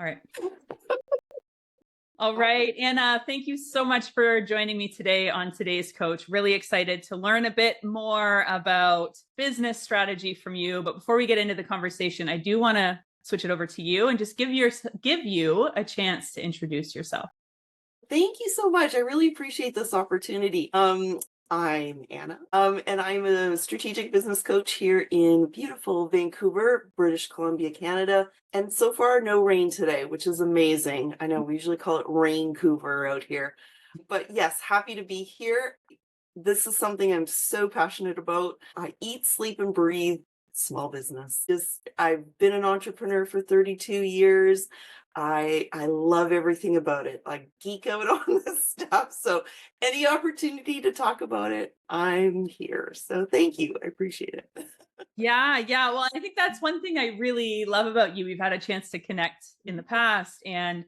All right. All right. Anna, thank you so much for joining me today on Today's Coach. Really excited to learn a bit more about business strategy from you. But before we get into the conversation, I do want to switch it over to you and just give you a chance to introduce yourself. Thank you so much. I really appreciate this opportunity. I'm Anna, and I'm a strategic business coach here in beautiful Vancouver, British Columbia, Canada. And so far, no rain today, which is amazing. I know we usually call it Raincouver out here. But yes, happy to be here. This is something I'm so passionate about. I eat, sleep, and breathe small business. I've been an entrepreneur for 32 years. I love everything about it. I geek out on this stuff. So any opportunity to talk about it, I'm here. So thank you. I appreciate it. Yeah. Well, I think that's one thing I really love about you. We've had a chance to connect in the past, and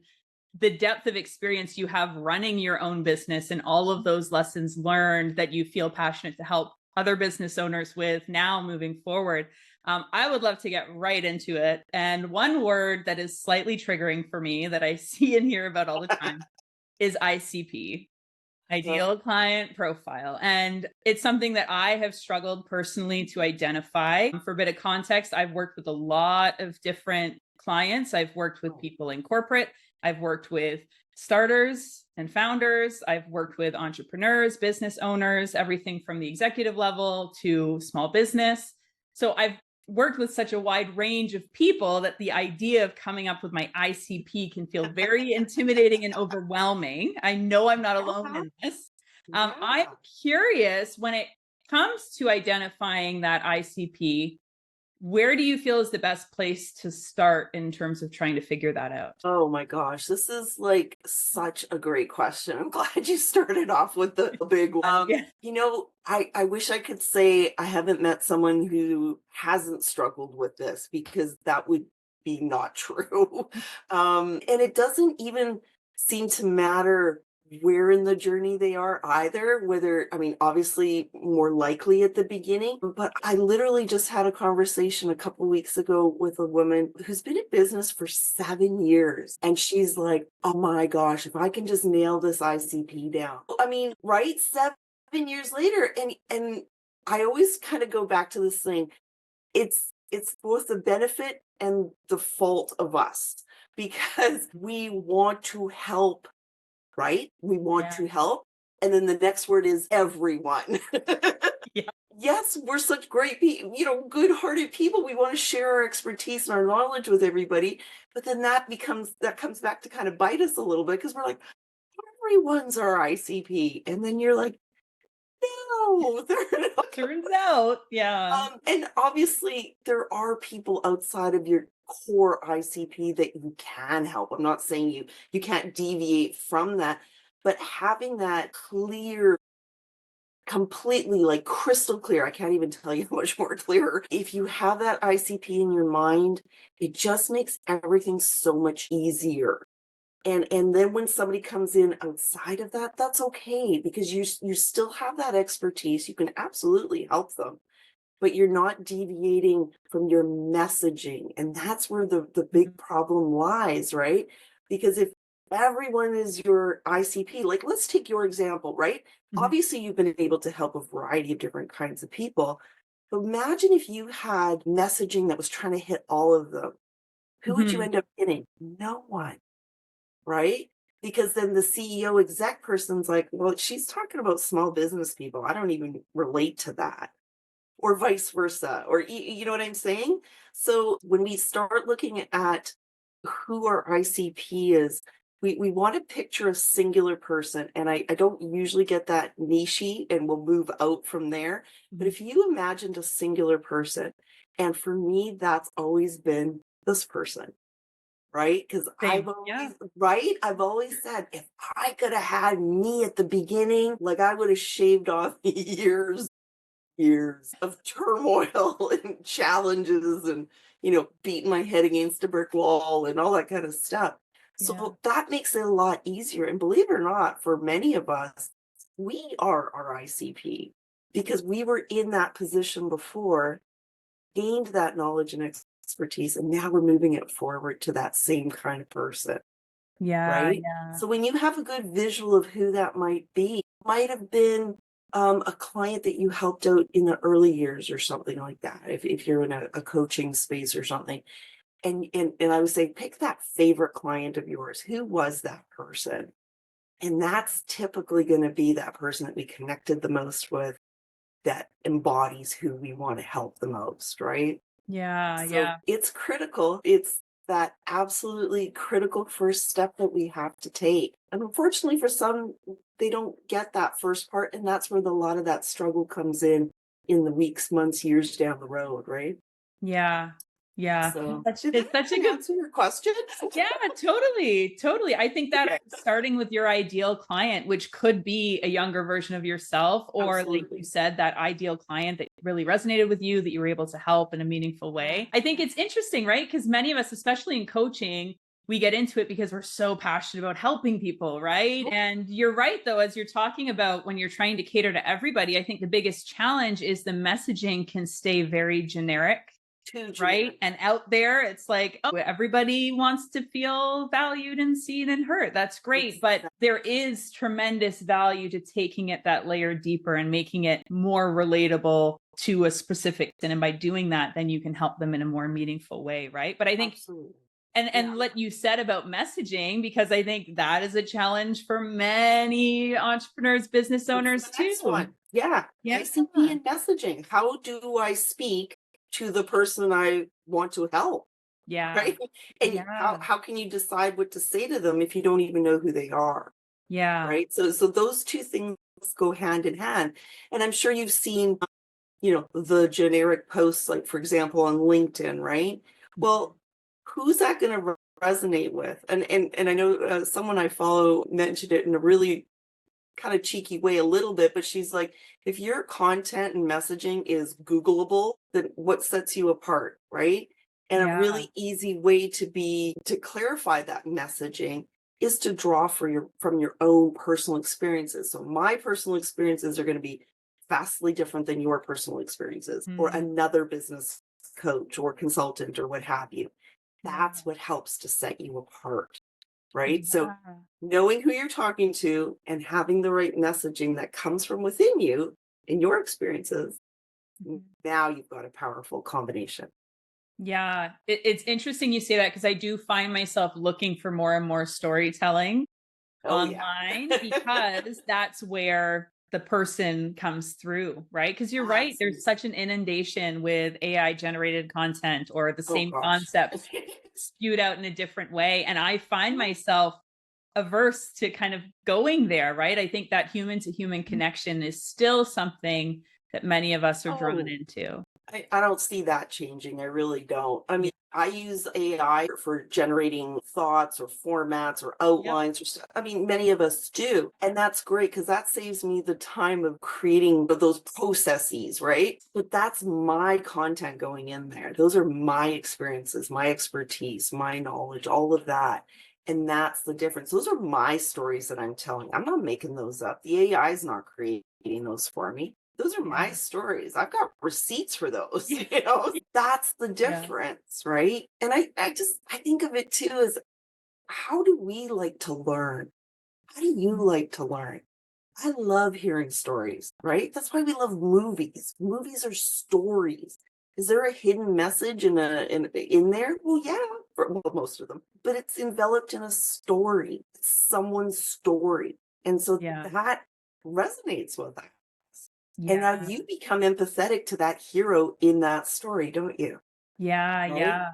the depth of experience you have running your own business and all of those lessons learned that you feel passionate to help other business owners with now moving forward. I would love to get right into it. And one word that is slightly triggering for me that I see and hear about all the time is ICP, ideal client profile. And it's something that I have struggled personally to identify. For a bit of context, I've worked with a lot of different clients. I've worked with people in corporate. I've worked with starters and founders. I've worked with entrepreneurs, business owners, everything from the executive level to small business. So I've worked with such a wide range of people that the idea of coming up with my ICP can feel very intimidating and overwhelming. I know I'm not alone in this. I'm curious, when it comes to identifying that ICP, where do you feel is the best place to start in terms of trying to figure that out? Oh my gosh, this is like such a great question. I'm glad you started off with the big one. Yeah. I wish I could say I haven't met someone who hasn't struggled with this, because that would be not true. And it doesn't even seem to matter where in the journey they are either, whether, I mean, obviously more likely at the beginning, but I literally just had a conversation a couple weeks ago with a woman who's been in business for 7 years. And she's like, oh my gosh, if I can just nail this ICP down. I mean, right? 7 years later. And I always kind of go back to this thing. It's both the benefit and the fault of us, because we want to help, right? We want Yeah. to help. And then the next word is everyone. Yeah. Yes, we're such great people, good-hearted people. We want to share our expertise and our knowledge with everybody. But then that comes back to kind of bite us a little bit, because we're like, everyone's our ICP. And then you're like, no, they're not. Turns out, yeah. And obviously there are people outside of your core ICP that you can help. I'm not saying you can't deviate from that, but having that clear, completely like crystal clear, I can't even tell you how much more clearer. If you have that ICP in your mind, it just makes everything so much easier. And then when somebody comes in outside of that, that's okay, because you still have that expertise. You can absolutely help them, but you're not deviating from your messaging. And that's where the big problem lies, right? Because if everyone is your ICP, like let's take your example, right? Mhm. Obviously, you've been able to help a variety of different kinds of people. But imagine if you had messaging that was trying to hit all of them. Who would you Mhm. end up hitting? No one, right? Because then the CEO exec person's like, well, she's talking about small business people. I don't even relate to that, or vice versa, or you know what I'm saying? So when we start looking at who our ICP is, we want to picture a singular person. And I don't usually get that nichey, and we'll move out from there. But Mhm. if you imagined a singular person, and for me, that's always been this person, right? Because Same. Yeah. I've always said, if I could have had me at the beginning, like I would have shaved off years of turmoil and challenges, and beating my head against a brick wall and all that kind of stuff. Yeah. So that makes it a lot easier. And believe it or not, for many of us, we are our ICP, because we were in that position before, gained that knowledge and expertise, and now we're moving it forward to that same kind of person, Yeah, right? yeah. So when you have a good visual of who that might have been a client that you helped out in the early years or something like that, if you're in a coaching space or something. And I would say, pick that favorite client of yours. Who was that person? And that's typically going to be that person that we connected the most with, that embodies who we want to help the most, right? Yeah, So yeah. it's critical. It's that absolutely critical first step that we have to take. And unfortunately, for some, they don't get that first part. And that's where a lot of that struggle comes in the weeks, months, years down the road, right? Yeah. Yeah. So That's did that it's such a even good. answer your question? Yeah, totally, totally. I think that Okay, starting with your ideal client, which could be a younger version of yourself, or like you absolutely. said, that ideal client that really resonated with you, that you were able to help in a meaningful way. I think it's interesting, right? Because many of us, especially in coaching, we get into it because we're so passionate about helping people, right? And you're right, though, as you're talking about when you're trying to cater to everybody, I think the biggest challenge is the messaging can stay very generic, Too right? generic. And out there, it's like, oh, everybody wants to feel valued and seen and heard. That's great. But Exactly. there is tremendous value to taking it that layer deeper and making it more relatable to a specific. And by doing that, then you can help them in a more meaningful way, right? But I think Absolutely. Yeah. and what you said about messaging, because I think that is a challenge for many entrepreneurs, business What's owners the next too. one? Yeah. Yeah. ICP and messaging. How do I speak to the person I want to help? Yeah. Right? And Yeah. how can you decide what to say to them if you don't even know who they are? Yeah. Right? So those two things go hand in hand. And I'm sure you've seen, the generic posts, like for example, on LinkedIn, right? Well, who's that going to resonate with? And I know someone I follow mentioned it in a really kind of cheeky way a little bit, but she's like, if your content and messaging is Googleable, then what sets you apart, right? And a Yeah. really easy way to clarify that messaging is to draw from your own personal experiences. So my personal experiences are going to be vastly different than your personal experiences or Mm. another business coach or consultant or what have you. Yeah. That's what helps to set you apart, right? So Yeah. knowing who you're talking to and having the right messaging that comes from within you in your experiences, Mhm. now you've got a powerful combination. Yeah. It's interesting you say that because I do find myself looking for more and more storytelling Oh, yeah. online because that's where the person comes through, right? Because you're right. There's Absolutely. such an inundation with AI generated content or the Oh, same gosh. concepts spewed out in a different way. And I find myself averse to kind of going there, right? I think that human to human connection is still something that many of us are drawn Oh, into. I don't see that changing. I really don't. I Yeah. mean, I use AI for generating thoughts or formats or Yep. outlines or stuff. I mean, many of us do. And that's great because that saves me the time of creating those processes, right? But that's my content going in there. Those are my experiences, my expertise, my knowledge, all of that. And that's the difference. Those are my stories that I'm telling. I'm not making those up. The AI is not creating those for me. Those are my Yeah. stories. I've got receipts for those, you know? That's the Yeah. difference, right? And I think of it too as, how do we like to learn? How do you like to learn? I love hearing stories, right? That's why we love movies. Movies are stories. Is there a hidden message in there? Well, yeah, for well, most of them, but it's enveloped in a story. It's someone's story, and so Yeah. that resonates with us. And now Yeah. you become empathetic to that hero in that story, don't you? Yeah. Right? Yeah.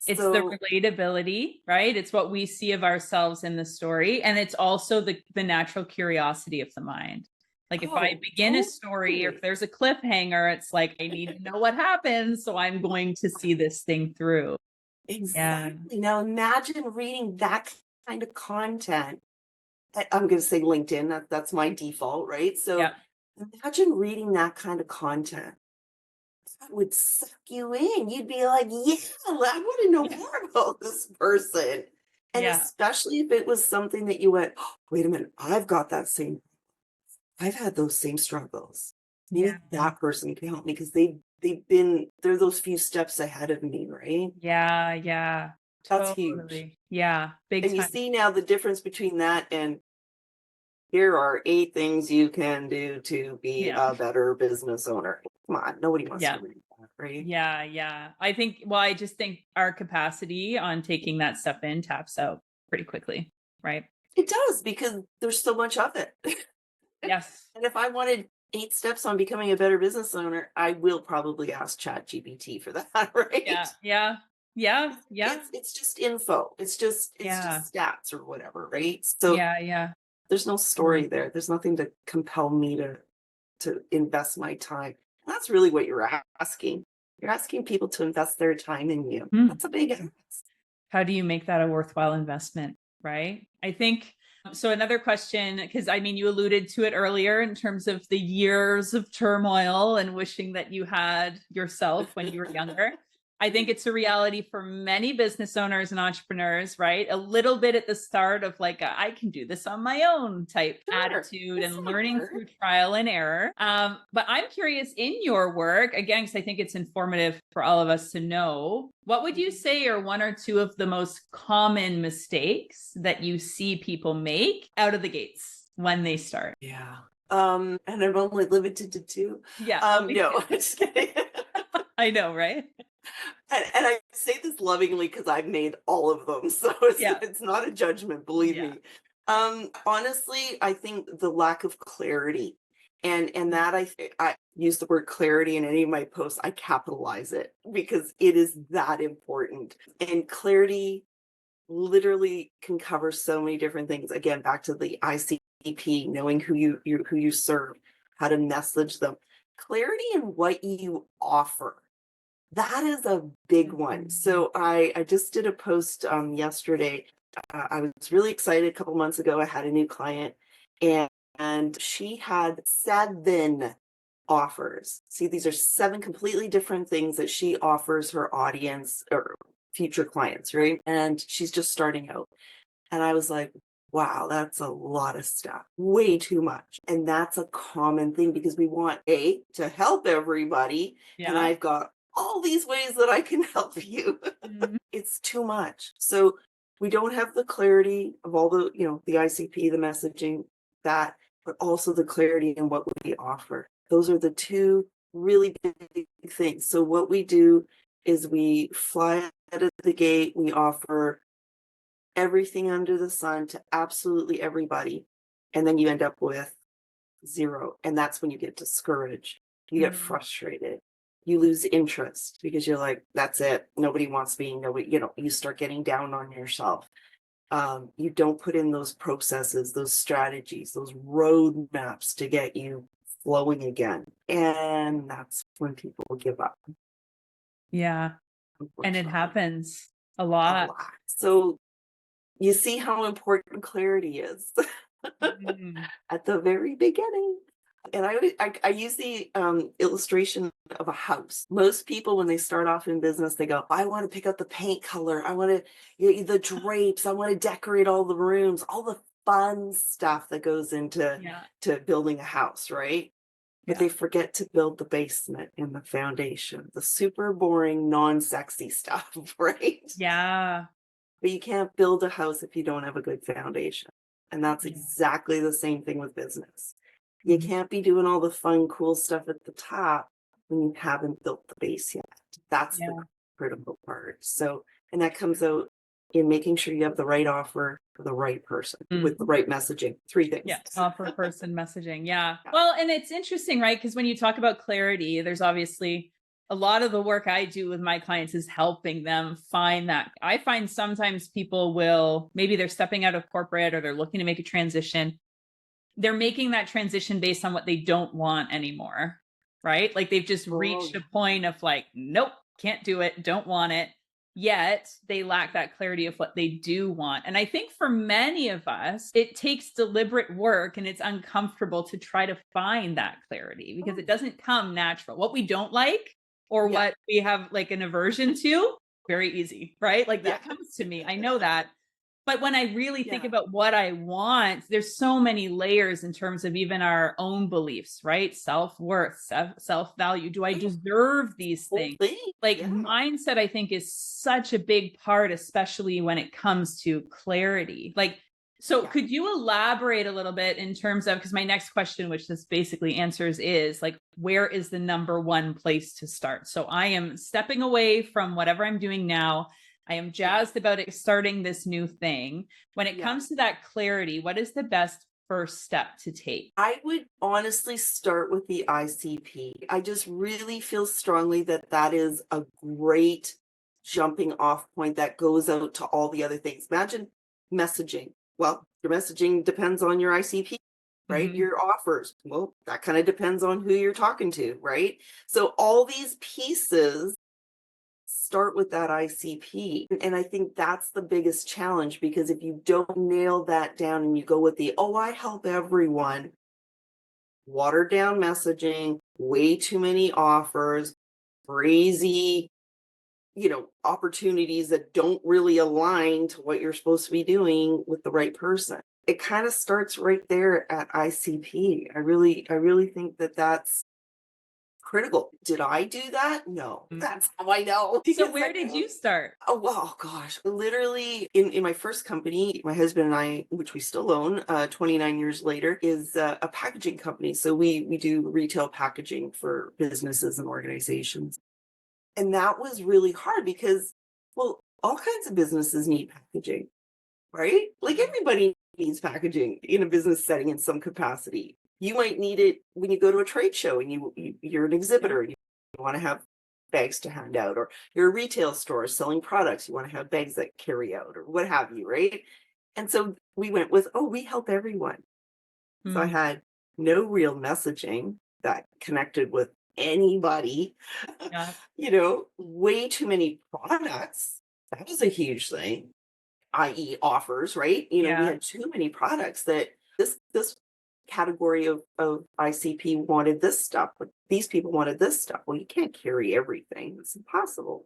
It's the So, relatability, right? It's what we see of ourselves in the story. And it's also the natural curiosity of the mind. Like if I oh, begin a story or if totally. there's a cliffhanger, it's like I need to know what happens. So I'm going to see this thing through. Yeah. Exactly. Now imagine reading that kind of content. I'm going to say LinkedIn. That's my default, right? So Yeah. imagine reading that kind of content. That would suck you in. You'd be like, yeah, I want to know Yeah. more about this person. And Yeah. especially if it was something that you went, "Oh, wait a minute, I've had those same struggles. Yeah. Maybe that person can help me because they've they're those few steps ahead of me, right? Yeah, yeah. That's huge. Totally. Yeah, big And you time. see now the difference between that and here are 8 things you can do to be Yeah. a better business owner. Come on, nobody wants Yeah. to read that, right? Yeah, yeah. I just think our capacity on taking that step in taps out pretty quickly, right? It does because there's so much of it. Yes. And if I wanted 8 steps on becoming a better business owner, I will probably ask ChatGPT for that, Yeah, right? yeah. Yeah, yeah. It's just info. It's Yeah. just stats or whatever, right? So Yeah, yeah. there's no Totally. story there. There's nothing to compel me to invest my time. That's really what you're asking. You're asking people to invest their time in you. Mm. That's a big ask. How do you make that a worthwhile investment? Right. I think so. Another question, because I mean, you alluded to it earlier in terms of the years of turmoil and wishing that you had yourself when you were younger. I think it's a reality for many business owners and entrepreneurs, right? A little bit at the start of like, I can do this on my own type Sure. attitude It's and not learning hard. through trial and error. But I'm curious in your work, again, because I think it's informative for all of us to know, what would you say are one or two of the most common mistakes that you see people make out of the gates when they start? Yeah. And I'm only limited to 2. Yeah, only No, two. I'm just kidding. I know, right? And I say this lovingly because I've made all of them, so it's Yeah, it's not a judgment, believe yeah. me. Honestly, I think the lack of clarity, and that I use the word clarity in any of my posts, I capitalize it because it is that important. And clarity literally can cover so many different things. Again, back to the ICP, knowing who you serve, how to message them, clarity in what you offer. That is a big one. Mhm. So I just did a post yesterday. I was really excited a couple months ago. I had a new client and she had 7 offers. See, these are 7 completely different things that she offers her audience or future clients, right? And she's just starting out. And I was like, wow, that's a lot of stuff, way too much. And that's a common thing because we want to help everybody. And Yeah. I've got all these ways that I can help you. Mhm. It's too much. So we don't have the clarity of all the, the ICP, the messaging, that, but also the clarity in what we offer. Those are the 2 really big things. So what we do is we fly out of the gate, we offer everything under the sun to absolutely everybody. And then you end up with 0. And that's when you get discouraged. You get Mhm. frustrated. You lose interest because you're like, that's it. Nobody wants me. Nobody, you start getting down on yourself. You don't put in those processes, those strategies, those roadmaps to get you flowing again. And that's when people give up, Yeah. And it unfortunately. happens a A lot. lot. So you see how important clarity is Mhm. at the very beginning. And I use the illustration of a house. Most people, when they start off in business, they go, I want to pick out the paint color. I want to, the drapes. I want to decorate all the rooms, all the fun stuff that goes into Yeah. building a house, right? But Yeah. they forget to build the basement and the foundation, the super boring, non-sexy stuff, right? Yeah. But you can't build a house if you don't have a good foundation. And that's Yeah. exactly the same thing with business. You Mhm. can't be doing all the fun, cool stuff at the top when you haven't built the base yet. That's the Yeah. critical part. So, and that comes out in making sure you have the right offer for the right person Mm. with the right messaging. 3 things. Yeah. Offer person messaging. Yeah. Yeah. Well, and it's interesting, right? Because when you talk about clarity, there's obviously a lot of the work I do with my clients is helping them find that. I find sometimes people will, maybe they're stepping out of corporate or they're looking to make a transition. They're making that transition based on what they don't want anymore, right? Like they've just Oh, reached yeah. a point of like, nope, can't do it, don't want it. Yet they lack that clarity of what they do want. And I think for many of us, it takes deliberate work and it's uncomfortable to try to find that clarity because it doesn't come natural. What we don't like or Yeah. what we have like an aversion to, very easy, right? Like Yeah. that comes to me. I know that. But when I really think Yeah. about what I want, there's so many layers in terms of even our own beliefs, right? Self-worth, self-value. Do I Yeah. deserve these Whole things? thing. Like Yeah. mindset, I think, is such a big part, especially when it comes to clarity. Like, so Yeah. could you elaborate a little bit in terms of, because my next question, which this basically answers, is like, where is the number one place to start? So I am stepping away from whatever I'm doing now. I am Yeah. jazzed about it, starting this new thing. When it Yeah. comes to that clarity, what is the best first step to take? I would honestly start with the ICP. I just really feel strongly that that is a great jumping off point that goes out to all the other things. Imagine messaging. Well, your messaging depends on your ICP, right? Mhm. Your offers. Well, that kind of depends on who you're talking to, right? So all these pieces start with that ICP. And I think that's the biggest challenge, because if you don't nail that down and you go with the, oh, I help everyone, watered down messaging, way too many offers, crazy, opportunities that don't really align to what you're supposed to be doing with the right person. It kind of starts right there at ICP. I really think that that's critical. Did I do that? No. Mm. That's how I know. So Because where did you start? oh, well, gosh, literally in my first company, my husband and I, which we still own 29 years later, is a packaging company. So we do retail packaging for businesses and organizations. And that was really hard because, well, all kinds of businesses need packaging, right? Like everybody needs packaging in a business setting in some capacity. You might need it when you go to a trade show and you're an Yeah. exhibitor and you want to have bags to hand out, or you're a retail store selling products, you want to have bags that carry out, or what have you, right? And so we went with, oh, we help everyone. So I Mm. had no real messaging that connected with anybody, Yeah. way too many products. That was a huge thing, i.e. offers, right? We Yeah. had too many products that this category of ICP wanted this stuff, but these people wanted this stuff. Well, you can't carry everything. It's impossible.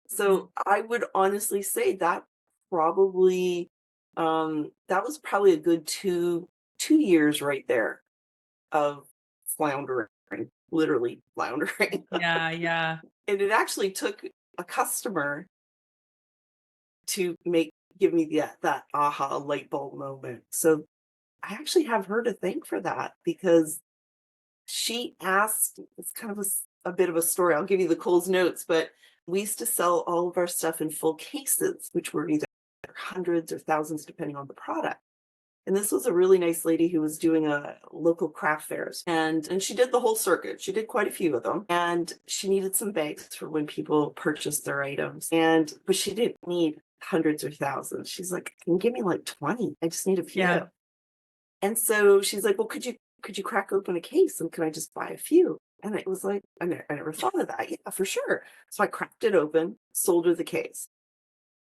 Mhm. So I would honestly say that probably that was probably a good two years right there of floundering, literally floundering. Yeah. Yeah. And it actually took a customer to give me that aha light bulb moment. So I actually have her to thank for that, because she asked, it's kind of a bit of a story. I'll give you the Coles notes, but we used to sell all of our stuff in full cases, which were either hundreds or thousands, depending on the product. And this was a really nice lady who was doing a local craft fairs, and she did the whole circuit. She did quite a few of them, and she needed some bags for when people purchased their items. But she didn't need hundreds or thousands. She's like, "Can you give me like 20? I just need a Yeah. few." And so she's like, "Well, could you crack open a case and can I just buy a few?" And it was like, I never thought of that. Yeah, for sure. So I cracked it open, sold her the case.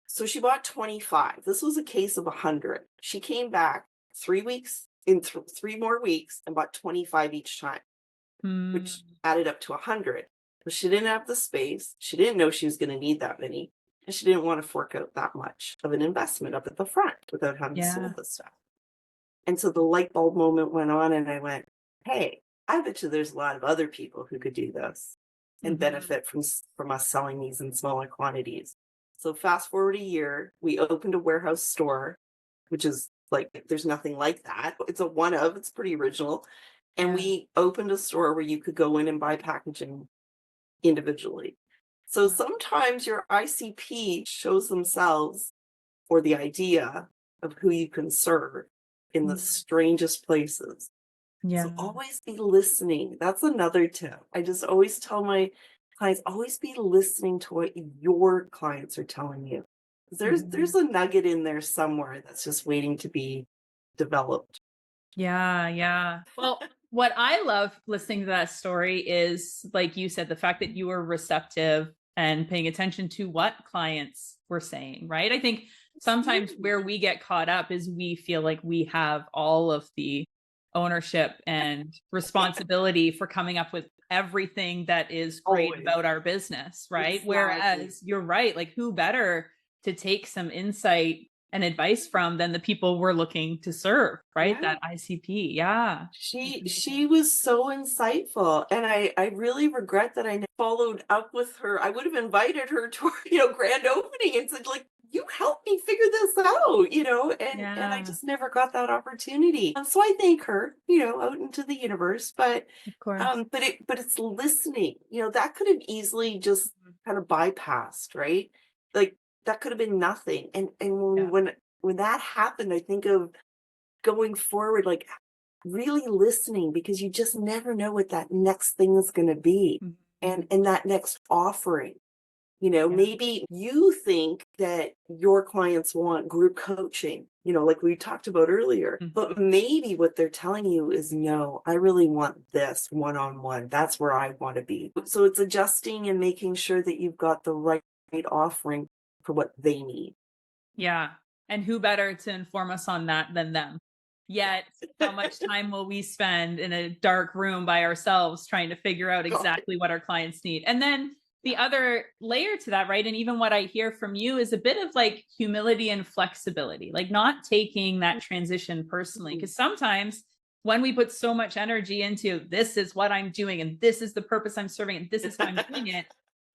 So she bought 25. This was a case of 100. She came back 3 weeks, in 3 more weeks, and bought 25 each time, which Mm. added up to 100. But she didn't have the space. She didn't know she was going to need that many. And she didn't want to fork out that much of an investment up at the front without having Yeah. sold the stuff. And so the light bulb moment went on, and I went, hey, I bet you there's a lot of other people who could do this and Mhm. benefit from us selling these in smaller quantities. So fast forward a year, we opened a warehouse store, which is like, there's nothing like that. It's a one of, it's pretty original. And Yeah. we opened a store where you could go in and buy packaging individually. So Wow. sometimes your ICP shows themselves, or the idea of who you can serve, in the Mhm. strangest places. So Yeah. always be listening. That's another tip. I just always tell my clients, always be listening to what your clients are telling you. There's Mhm. a nugget in there somewhere that's just waiting to be developed. Yeah, yeah. Well, what I love listening to that story is, like you said, the fact that you were receptive and paying attention to what clients were saying, right? I think sometimes Absolutely. where we get caught up is we feel like we have all of the ownership and responsibility for coming up with everything that is great Always. about our business, right? Exactly. Whereas you're right, like who better to take some insight and advice from than the people we're looking to serve, right? Yeah. That ICP. Yeah. That's She amazing. was so insightful, and I really regret that I followed up with her. I would have invited her to our, grand opening and said, like, "You helped me figure this out," and I Yeah, just never got that opportunity. So I thank her, out into the universe, but of course. it's listening. That could have easily just kind of bypassed, right? Like that could have been nothing. And Yeah. when that happened, I think of going forward, like really listening because you just never know what that next thing is going to be Mhm. and that next offering. Yeah. Maybe you think that your clients want group coaching, like we talked about earlier, Mhm. but maybe what they're telling you is no, I really want this one on one. That's where I want to be. So it's adjusting and making sure that you've got the right offering for what they need. Yeah. And who better to inform us on that than them? Yet, how much time will we spend in a dark room by ourselves trying to figure out God, exactly what our clients need? And then the yeah. other layer to that, right? And even what I hear from you is a bit of like humility and flexibility, like not taking that transition personally. Mhm. Because sometimes when we put so much energy into this is what I'm doing, and this is the purpose I'm serving, and this is how I'm doing it,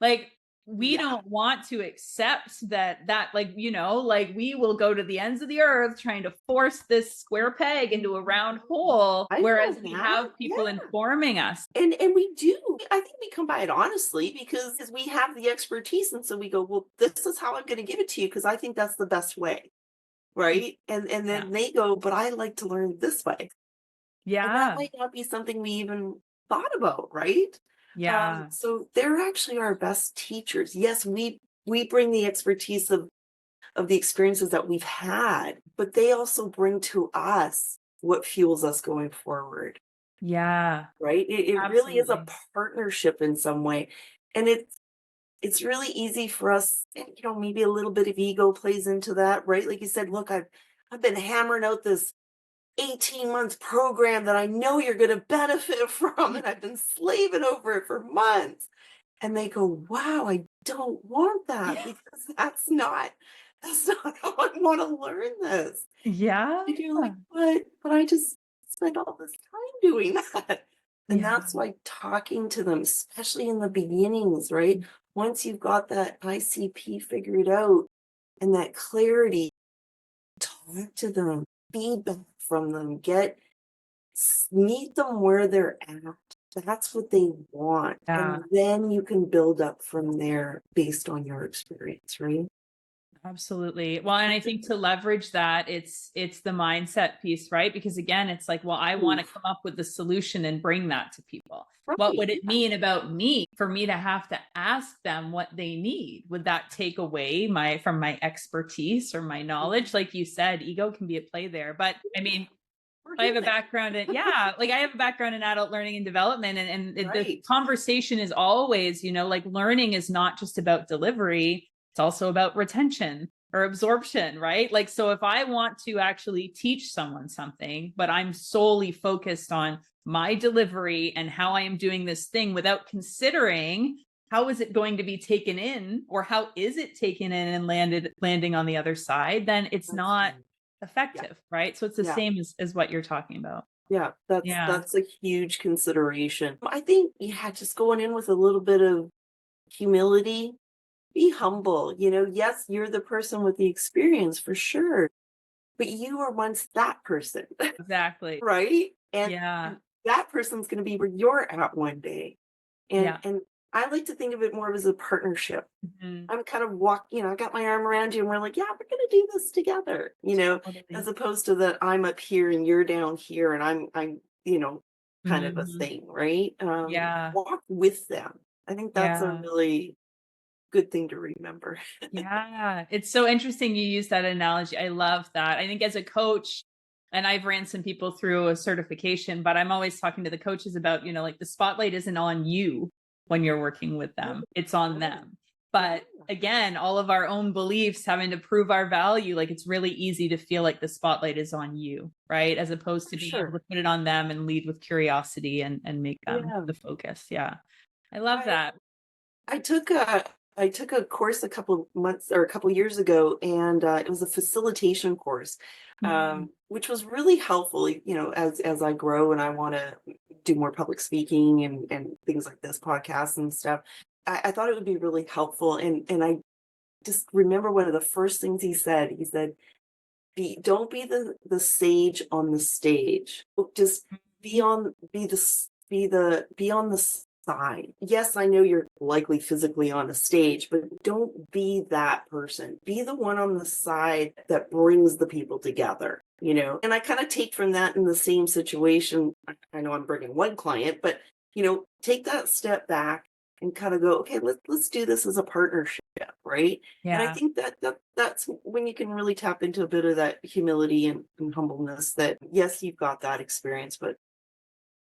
like we Yeah, don't want to accept that like like we will go to the ends of the earth trying to force this square peg into a round hole, I whereas know we that. have people Yeah. informing us. And we do. I think we come by it honestly because we have the expertise, and so we go, "Well, this is how I'm gonna give it to you because I think that's the best way." Right? And Yeah. then they go, "But I like to learn this way." And that Yeah. might not be something we even thought about, right? Yeah. So they're actually our best teachers. Yes, we bring the expertise of the experiences that we've had, but they also bring to us what fuels us going forward. Yeah. Right? It really is a Absolutely. partnership in some way. And it's really easy for us, and maybe a little bit of ego plays into that, right? Like you said, look, I've been hammering out this 18 month program that I know you're gonna benefit from, and I've been slaving over it for months. And they go, wow, I don't want that Yeah. because that's not how I want to learn this. Yeah. And you're like, but I just spent all this time doing that. And Yeah. that's why talking to them, especially in the beginnings, right? Once you've got that ICP figured out and that clarity, talk to them, feedback from them, meet them where they're at. That's what they want. Yeah. And then you can build up from there based on your experience, right? Absolutely. Well, and I think to leverage that, it's the mindset piece, right? Because again, it's like, well, I want to Oof. come up with the solution and bring that to people. What Right. would it Yeah. mean about me for me to have to ask them what they need? Would that take away my from my expertise or my knowledge? Like you said, ego can be at play there. But I mean, We're I have a human. background in like I have a background in adult learning and development, and the Right. conversation is always, like learning is not just about delivery, it's also about retention or absorption, right? Like so if I want to actually teach someone something, but I'm solely focused on my delivery and how I am doing this thing without considering how is it going to be taken in or how is it taken in and landing on the other side, then it's That's not right. Yeah. effective, right? So it's the Yeah. same as what you're talking about. Yeah. That's Yeah. that's a huge consideration. I think, yeah, just going in with a little bit of humility, be humble. Yes, you're the person with the experience for sure, but you were once that person. Exactly. Right? And Yeah. that person's gonna be where you're at one day. And Yeah. and I like to think of it more as a partnership. Mhm. I'm kind of I got my arm around you and we're like, yeah, we're gonna do this together, as Totally. opposed to that I'm up here and you're down here and I'm, kind of a Mhm. thing, right? Yeah. Walk with them. I think that's a Yeah. really good thing to remember. Yeah. It's so interesting you use that analogy. I love that. I think as a coach, and I've ran some people through a certification, but I'm always talking to the coaches about, like the spotlight isn't on you when you're working with them, it's on Yeah. them. But again, all of our own beliefs having to prove our value, like it's really easy to feel like the spotlight is on you, right? As opposed to For being able sure. to put it on them and lead with curiosity and make them Yeah. the focus. Yeah. I love I that. I took I took a course a couple months or a couple years ago, and it was a facilitation course, Mm. which was really helpful. As I grow and I want to do more public speaking and things like this, podcasts and stuff. I thought it would be really helpful, and I just remember one of the first things he said. He said, don't be the sage on the stage. Just be on the side. Yes, I know you're likely physically on a stage, but don't be that person. Be the one on the side that brings the people together, And I kind of take from that in the same situation. I know I'm bringing one client, but take that step back and kind of go, okay, let's do this as a partnership, right? And I Yeah. think that's when you can really tap into a bit of that humility and humbleness, that yes, you've got that experience, but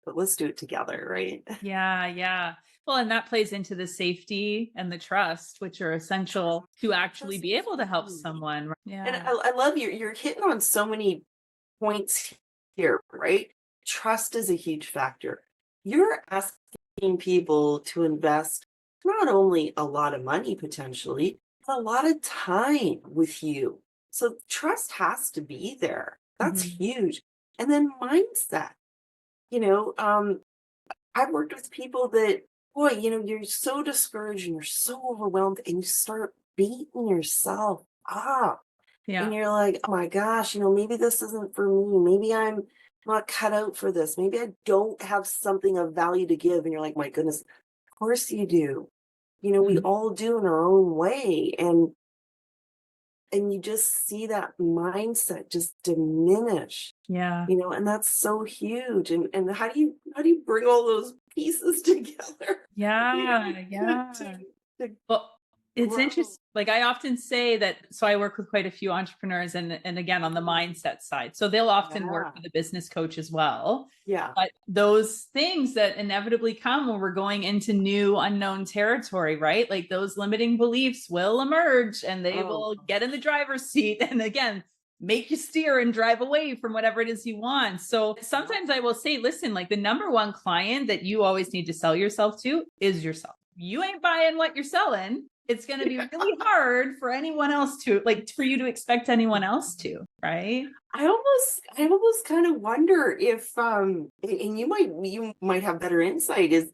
let's do it together, right? Yeah, yeah. Well, and that plays into the safety and the trust, which are essential to actually Trust be is able to help huge. someone. And Yeah. I love you're hitting on so many points here, right? Trust is a huge factor. You're asking people to invest not only a lot of money potentially, but a lot of time with you. So trust has to be there. That's Mhm. huge. And then mindset. You know, um, I've worked with people that, boy, you're so discouraged and you're so overwhelmed, and you start beating yourself up. And Yeah. you're like, oh my gosh, maybe this isn't for me. Maybe I'm not cut out for this. Maybe I don't have something of value to give. And you're like, my goodness, of course you do. We Mhm. all do in our own way. And you just see that mindset just diminish, Yeah. and that's so huge. And how do you bring all those pieces together, Yeah. to Yeah. to Well, it's grow? interesting. Like I often say that, so I work with quite a few entrepreneurs and again on the Mhm. mindset side. So they'll often work Yeah. with a business coach as well. Yeah. But those things that inevitably come when we're going into new unknown territory, right? Like those limiting beliefs will emerge and they Oh will get in the gosh. driver's seat and again make you steer and drive away from whatever it is you want. So Yeah. sometimes I will say, listen, like the number one client that you always need to sell yourself to is yourself. You ain't buying what you're selling. It's going to be really hard for anyone else to, like, for you to expect anyone else to, right? I almost kind of wonder if and you might have better insight, is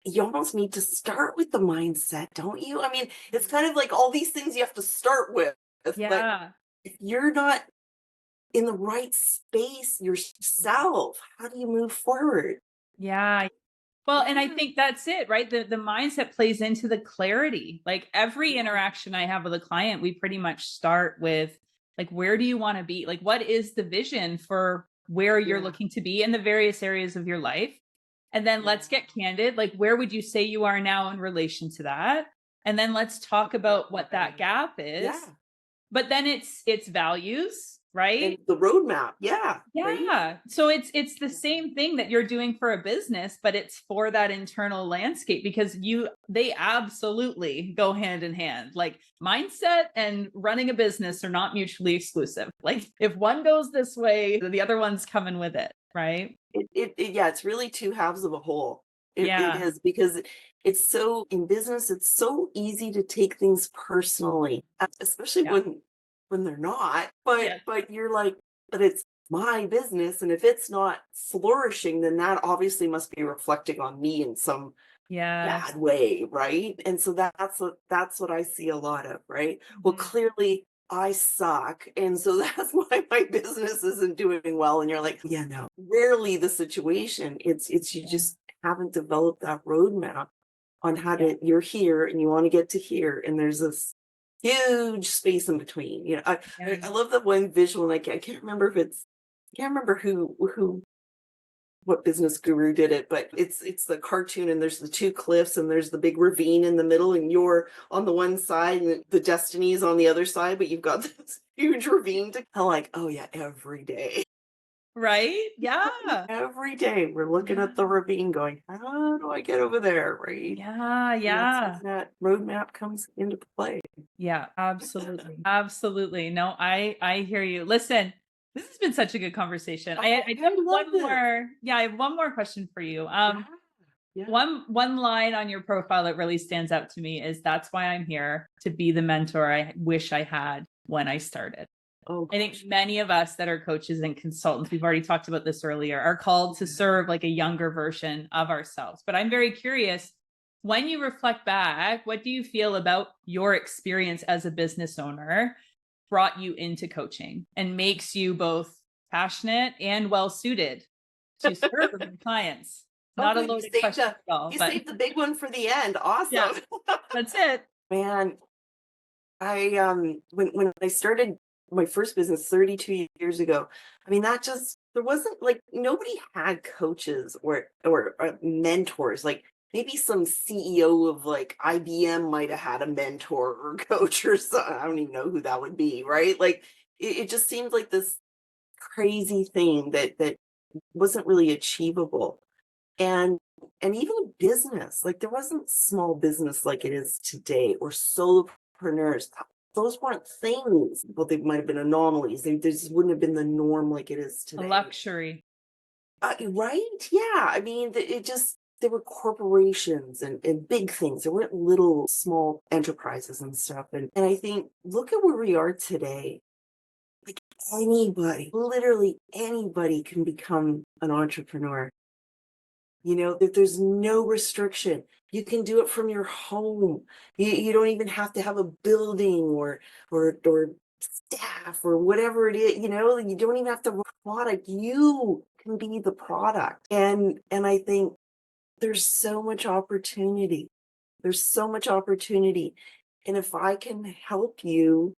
you almost need to start with the mindset, don't you? I mean, it's kind of like all these things you have to start with, but Yeah. if you're not in the right space yourself, how do you move forward? Yeah. Well, and I Yeah. think that's it, right? The mindset plays into the clarity. Like every Yeah. interaction I have with a client, we pretty much start with like, where do you want to be? Like, what is the vision for where you're Yeah. looking to be in the various areas of your life? And then let's Yeah. get candid. Like, where would you say you are now in relation to that? And then let's talk about what that gap is. Yeah. But then it's values, right? And the roadmap. Yeah. Right. Yeah. So it's the same thing that you're doing for a business, but it's for that internal landscape because they absolutely go hand in hand. Like mindset and running a business are not mutually exclusive. Like if one goes this way, the other one's coming with it, right? Yeah, it's really two halves of a whole. It Yeah. is, because it's so, in business, it's so easy to take things personally, especially Yeah. when they're not. But Yeah. you're like, but it's my business, and if it's not flourishing, then that obviously must be reflecting on me in some Yeah. bad way, right? And so that's what I see a lot of, right? Well, Mhm. clearly I suck, and so that's why my business isn't doing well. And you're like, yeah, no, rarely the situation. It's you Yeah. just haven't developed that roadmap on how Yeah. to. You're here and you want to get to here, and there's this huge space in between. I Yeah. love that one visual, and I can't remember if it's I can't remember who what business guru did it, but it's the cartoon, and there's the two cliffs, and there's the big ravine in the middle, and you're on the one side and the destiny is on the other side, but you've got this huge ravine to. I'm like, oh yeah, every day. Right? Yeah. Every day we're looking Yeah. at the ravine going, how do I get over there? Right. Yeah. And that's when Yeah. that roadmap comes into play. Yeah, absolutely. Absolutely. No, I hear you. Listen, this has been such a good conversation. I Oh, I do I have love one this. more. Yeah, I have one more question for you. Yeah. Yeah. One line on your profile that really stands out to me is, that's why I'm here, to be the mentor I wish I had when I started. Oh, I think gosh. many of us that are coaches and consultants, we've already talked about this earlier, are called to serve like a younger version of ourselves. But I'm very curious, when you reflect back, what do you feel about your experience as a business owner brought you into coaching and makes you both passionate and well suited to serve your clients? Oh, Not a good. loaded question at all, You but saved the big one for the end. yeah, Awesome. that's it. Man, I when I started my first business 32 years ago, I mean that just there wasn't like nobody had coaches or mentors. Like maybe some CEO of like IBM might have had a mentor or coach or something. I don't even know who that would be, right? Like it just seemed like this crazy thing that wasn't really achievable. And and even business, like there wasn't small business like it is today or solopreneurs. Those weren't things. Well, they might have been anomalies. They just wouldn't have been the norm like it is A today. luxury. Right? Yeah. I mean, it just there were corporations and big things. There weren't little small enterprises and stuff. And I think look at where we are today. Like anybody, literally anybody can become an entrepreneur. You know, that there's no restriction. You can do it from your home. You don't even have to have a building or staff or whatever it is, you know, you don't even have to have a product. You can be the product. And I think there's so much opportunity. There's so much opportunity. And if I can help you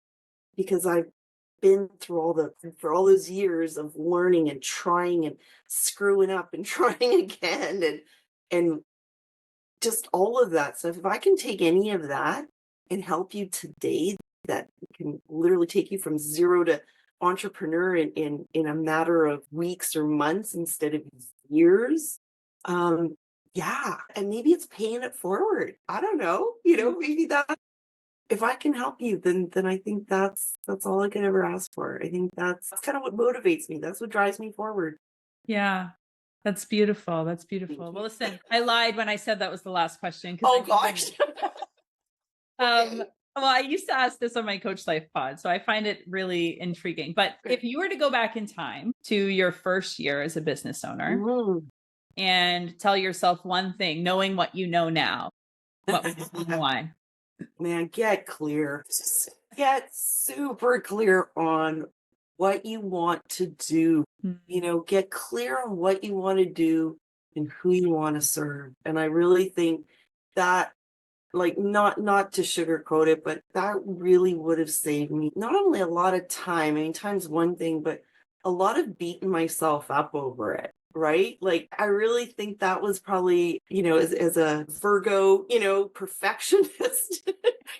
because I've been through for all those years of learning and trying and screwing up and trying again and just all of that stuff. If I can take any of that and help you today, that can literally take you from zero to entrepreneur in a matter of weeks or months instead of years. Yeah. And maybe it's paying it forward. I don't know. You know, maybe that if I can help you, then I think that's all I could ever ask for. I think that's kind of what motivates me. That's what drives me forward. Yeah. That's beautiful. That's beautiful. Thank Well, you. listen, I lied when I said that was the last question because Oh I mean, gosh. um, Okay. well, I used to ask this on my Coach Life pod, so I find it really intriguing. But Okay. if you were to go back in time to your first year as a business owner Mm. and tell yourself one thing, knowing what you know now, what would it be and why? Man, get clear. Get super clear on what you want to do. You Mm. know, get clear on what you want to do and who you want to serve. And I really think that like not to sugarcoat it, but that really would have saved me not only a lot of time. I mean, time's one thing, but a lot of beating myself up over it. Right. Like, I really think that was probably, you know, as a Virgo, you know, perfectionist,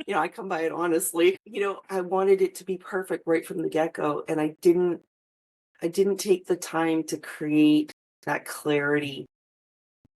you know, I come by it honestly, you know, I wanted it to be perfect right from the get go. And I didn't take the time to create that clarity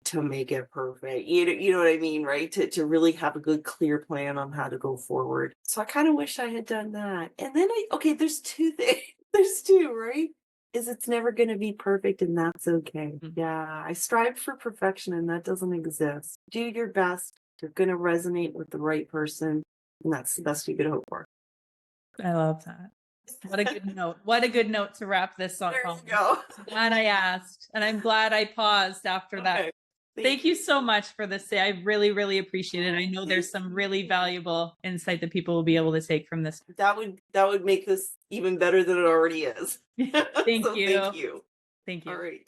to make it perfect. You know what I mean, right? To really have a good clear plan on how to go forward. So I kind of wish I had done that. And then okay, there's two things. There's two, right? Is it's never going to be perfect and that's okay. Mhm. Yeah, I strive for perfection and that doesn't exist. Do your best. You're going to resonate with the right person and that's the best you could hope for. I love that. What a good note. What a good note to wrap this up There on. you go. I'm glad I asked, and I'm glad I paused after that. Okay. Thank you so much for this day. I really, really appreciate it. I know Thank there's some really valuable insight that people will be able to take from this. that would make this even better than it already is. Thank So thank you. you. Thank All you. right.